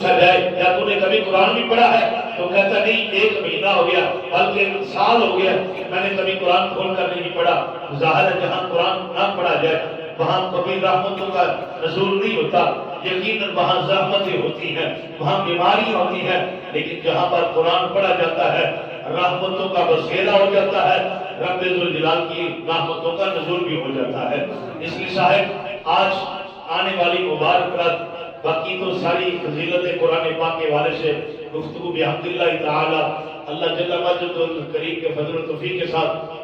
جائے یا تو نے کبھی قرآن بھی پڑھا ہے؟ تو کہتا نہیں، ایک مہینہ ہو گیا بلکہ سال ہو گیا میں نے کبھی قرآن کھول کر نہیں پڑھا۔ ظاہر ہے جہاں قرآن نہ پڑھا جائے وہاں کبھی رحمتوں کا نزول نہیں ہوتا، یقیناً وہاں زحمتیں ہوتی ہیں، وہاں بیماری ہوتی ہے، لیکن جہاں پر قرآن پڑھا جاتا ہے رحمتوں کا بسیرا ہو جاتا ہے، رب ذوالجلال کی رحمتوں کا نزول بھی ہو جاتا ہے۔ اس لیے صاحب آج آنے والی مبارک رات، باقی تو ساری فضیلت قرآن پاک کے حوالے سے گفتگو بحمداللہ تعالی اللہ جل مجد الکریم کے فضل و توفیق کے ساتھ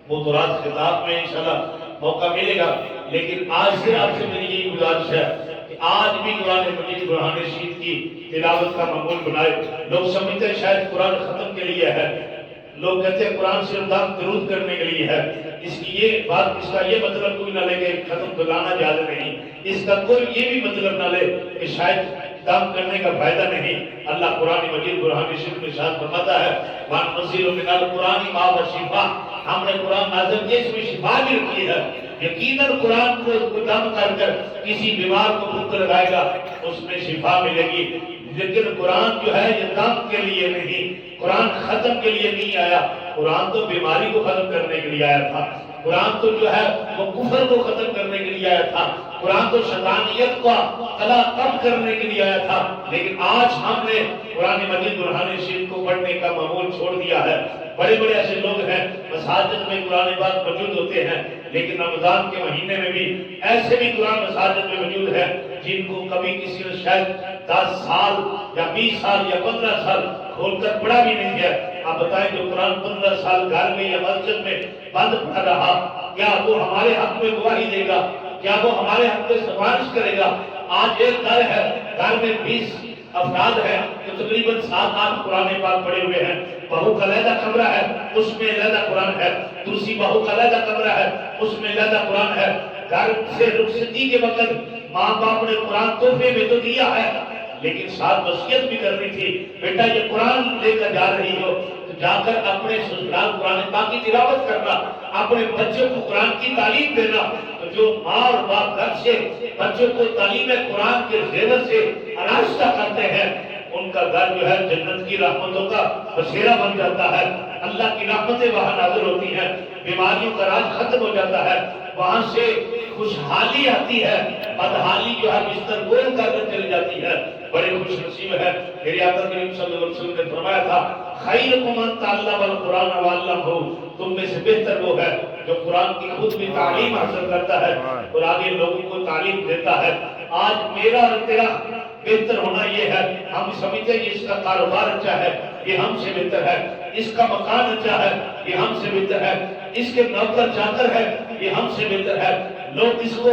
وہ تو رات خطاب میں انشاءاللہ موقع ملے گا، لیکن آج سے آپ سے میری یہی گزارش ہے کہ آج بھی قرآن مجید برہان رشید کی تلاوت کا معمول بنائے۔ لوگ سمجھتے ہیں شاید قرآن ختم کے لیے ہے، لوگ کہتے ہیں قرآن صرف دم درود کرنے کے لیے ہے، اس کی یہ بات، اس کا یہ مطلب کوئی نہ لے کہ ختم بلانا جائز نہیں، اس کا کوئی یہ بھی مطلب نہ لے کہ شاید دم کرنے کا فائدہ نہیں۔ اللہ قرآن مجید برہان رشید میں ارشاد فرماتا ہے وَنُنَزِّلُ مِنَ الْقُرْآنِ مَا هُوَ شِفَاءٌ، ہم نے قرآن نازل کیا اس میں شفا بھی رکھی ہے۔ یقیناً قرآن کو دم کر کسی بیمار کو بھوک لگائے گا اس میں شفا ملے گی، لیکن قرآن جو ہے یہ دم کے لیے نہیں، قرآن ختم کے لیے نہیں آیا، قرآن تو بیماری کو ختم کرنے کے لیے آیا تھا، قرآن تو جو ہے وہ کفر کو ختم کرنے کے لیے آیا تھا، قرآن تو شیطانیت کو قلع کم کرنے کے لیے آیا تھا، لیکن آج ہم نے قرآن مجید برہان رشید کو پڑھنے کا معمول چھوڑ دیا ہے۔ بڑے بڑے ایسے لوگ ہیں مساجد میں قرآن پاک موجود ہوتے ہیں، لیکن رمضان کے مہینے میں بھی ایسے بھی قرآن مساجد میں موجود ہیں جن کو کبھی کسی نے شاید 10 سال یا 20 سال یا 15 سال کھول کر پڑھا بھی نہیں ہے۔ آپ بتائیں جو قرآن 15 سال گھر میں یا مسجد میں بند پڑھ رہا، کیا وہ ہمارے حق میں گواہی دے گا؟ کیا وہ ہمارے حق میں سفارش کرے گا؟ آج ایک گھر ہے، گھر میں 20 افراد ہیں جو تقریباً 7-8 قرآن پاک پڑے ہوئے ہیں، بہو کا علیحدہ کمرہ ہے اس میں علیحدہ قرآن ہے، دوسری بہو کا علیحدہ کمرہ ہے اس میں علیحدہ قرآن ہے۔ گھر سے رخصتی کے وقت ماں باپ نے قرآن تحفے میں تو دیا ہے، لیکن ساتھ وصیت بھی کرنی تھی، بیٹا یہ قرآن لے کر جا رہی ہو تو جا کر اپنے سسرال قرآن پاک کی تلاوت کرنا، اپنے بچوں کو قرآن کی تعلیم دینا۔ تو جو ماں اور باپ گھر سے بچوں کو تعلیم قرآن کے زیور سے آراستہ کرتے ہیں ان کا گھر جو ہے جنت کی رحمتوں کا بسیرا بن جاتا ہے، اللہ کی رحمتیں وہاں نازل ہوتی ہیں، بیماریوں کا راج ختم ہو جاتا ہے، وہاں سے خوشحالی آتی ہے، بدحالی جو ہے بستر گول کر کر چلی جاتی ہے۔ بڑے خوش نصیب ہے، میرے آقا کریم صلی اللہ علیہ وسلم نے فرمایا تھا خیرکم من تعلم القرآن وعلمہ، تم میں سے بہتر وہ ہے جو قرآن کی خود بھی تعلیم حاصل کرتا ہے اور آگے لوگوں کو تعلیم دیتا ہے۔ آج میرا اور تیرا بہتر ہونا یہ ہے، ہم سمجھتے ہیں اس کا کاروبار اچھا ہے یہ ہم سے بہتر ہے، اس کا مکان اچھا ہے یہ ہم سے بہتر ہے، اس کے نوکر چاکر ہے یہ ہم سے بہتر ہے، لوگ اس کو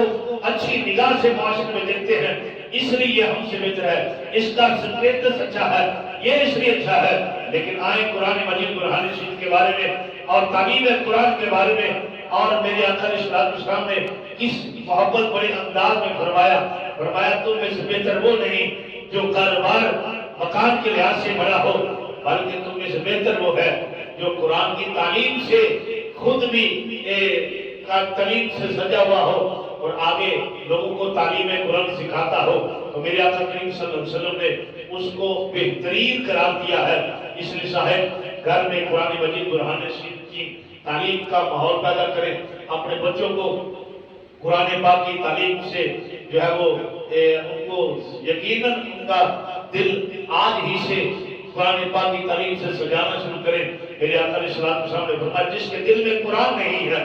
اچھی نگاہ سے معاشرے میں دیکھتے ہیں اس لیے یہ ہم سے بہتر ہے، اس کا سٹیٹس اچھا ہے یہ اس لیے اچھا ہے۔ لیکن آئیں قرآن مجید برہان رشید کے بارے میں اور تعلیم قرآن کے بارے میں، اور میرے آقا علیہ السلام نے کس محبت بڑے انداز میں فرمایا تم میں سے بہتر وہ نہیں جو کاروبار مکان کے لحاظ سے بڑا ہو، بلکہ تم میں سے بہتر وہ ہے جو قرآن کی تعلیم سے خود بھی تعلیم سے سجا ہوا ہو اور آگے لوگوں کو تعلیم قرآن سکھاتا ہو۔ تو میرے آقا کریم صلی اللہ علیہ وسلم نے اس کو بہترین قرار دیا ہے۔ اس لیے صاحب گھر میں قرآن مجید برہان رشید کی تعلیم کا ماحول پیدا کریں، اپنے بچوں کو قرآن پاک کی تعلیم سے جو ہے وہ ان کو یقیناً ان کا دل آج ہی سے قرآن پاک کی تعلیم سے سجانا شروع کریں۔ میرے آقا علیہ السلام نے فرمایا جس کے دل میں قرآن نہیں ہے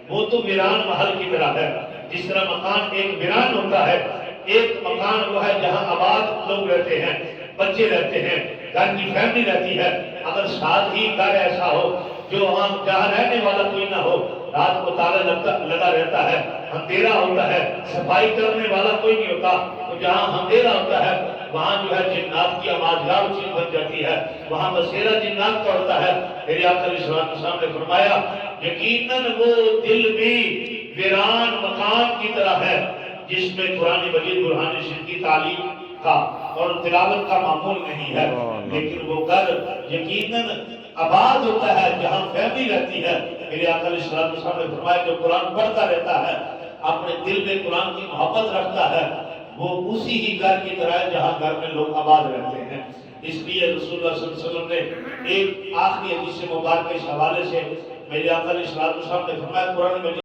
وہ تو ویران محل کی طرح ہے۔ جس طرح مکان ایک ویران ہوتا ہے، ایک مکان وہ ہے جہاں آباد لوگ رہتے ہیں، بچے رہتے ہیں، گھر کی فیملی رہتی ہے، اگر ساتھ ہی گھر ایسا ہو جو وہاں جہاں رہنے والا کوئی نہ ہو، رات کو تالا لگا رہتا ہے، اندھیرا ہوتا ہے، صفائی کرنے والا کوئی نہیں ہوتا، تو جہاں اندھیرا ہوتا ہے وہاں جو ہے جنات کی آماجگاہ چیز بن جاتی ہے، وہاں بسیرا جنات کا ہوتا ہے۔ میرے آقا علیہ السلام نے فرمایا یقیناً وہ دل بھی ویران مکان کی طرح ہے جس میں قرآن مجید برہان رشید کی تعلیم کا اور تلاوت کا معمول نہیں ہے، لیکن وہ گھر یقیناً آباد ہوتا ہے جہاں فیملی رہتی ہے۔ میرے آقا علیہ السلام نے فرمایا جو قرآن پڑھتا رہتا ہے، اپنے دل میں قرآن کی محبت رکھتا ہے، وہ اسی ہی گھر کی طرح ہے جہاں گھر میں لوگ آباد رہتے ہیں. اس لیے رسول اللہ صلی اللہ علیہ وسلم نے ایک آخری حدیث مبارک کے حوالے سے میرے آقا علیہ الصلوۃ والسلام نے فرمایا قرآن میں